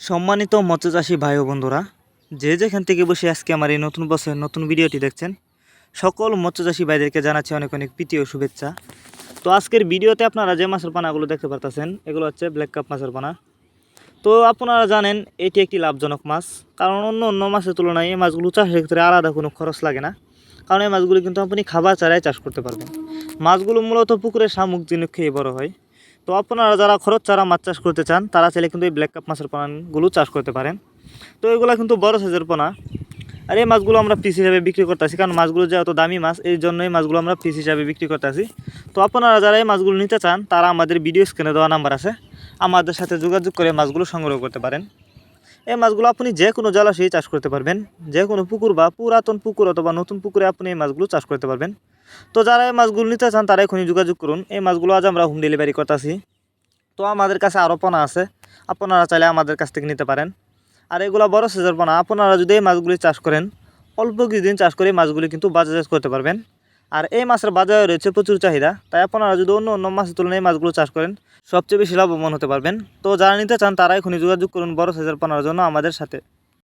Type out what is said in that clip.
সম্মানিত মৎস্যচাষী ভাই ও বন্ধুরা, যে যেখান থেকে বসে আজকে আমার এই নতুন বছরের নতুন ভিডিওটি দেখছেন, সকল মৎস্যচাষী ভাইদেরকে জানাচ্ছি অনেক অনেক প্রীতি ও শুভেচ্ছা। তো আজকের ভিডিওতে আপনারা যে মাছের পানাগুলো দেখতে পারতেছেন, এগুলো হচ্ছে ব্ল্যাক কাপ মাছের পানা। তো আপনারা জানেন এটি একটি লাভজনক মাছ, কারণ অন্য অন্য মাছের তুলনায় এই মাছগুলো চাষের ক্ষেত্রে আলাদা কোনো খরচ লাগে না। কারণ এই মাছগুলো কিন্তু আপনি খাবার ছাড়াই চাষ করতে পারবেন। মাছগুলো মূলত পুকুরে শামুক ঝিনুক খেয়ে বড় হয়। তো আপনারা যারা খরচ ছাড়া মাছ চাষ করতে চান, তারা চাইলে কিন্তু এই ব্ল্যাক কাপ মাছের পোনাগুলো চাষ করতে পারেন। তো এগুলো কিন্তু বড় সাইজের পোনা। আর এই মাছগুলো আমরা পিস হিসাবে বিক্রি করতেছি, কারণ মাছগুলো যেহেতু দামি মাছ, এই জন্যই মাছগুলো আমরা পিস হিসাবে বিক্রি করতেছি। তো আপনারা যারা এই মাছগুলো নিতে চান, তারা আমাদের ভিডিও স্ক্রিনে দেওয়া নাম্বার আছে, আমাদের সাথে যোগাযোগ করে মাছগুলো সংগ্রহ করতে পারেন। এই মাছগুলো আপনি যে কোনো জলাশয়ে চাষ করতে পারবেন, যে কোনো পুকুর বা পুরাতন পুকুর অথবা নতুন পুকুরে আপনি এই মাছগুলো চাষ করতে পারবেন। তো যারা এই মাছগুলো নিতে চান, তারা এখনই যোগাযোগ করুন। এই মাছগুলো আজ আমরা হোম ডেলিভারি করতেছি। তো আমাদের কাছে আরও পোনা আছে, আপনারা চাইলে আমাদের কাছ থেকে নিতে পারেন। আর এগুলো বড় সাইজের পোনা। আপনারা যদি এই মাছগুলি চাষ করেন, অল্প কিছুদিন চাষ করে মাছগুলি কিন্তু বাজারজাত করতে পারবেন। আর এই মাছের বাজারে রয়েছে প্রচুর চাহিদা, তাই আপনারা যদি অন্য অন্য মাছের তুলনায় এই মাছগুলো চাষ করেন, সবচেয়ে বেশি লাভবান হতে পারবেন। তো যারা নিতে চান, তারা এখনই যোগাযোগ করুন বড় সাইজের পোনার জন্য আমাদের সাথে।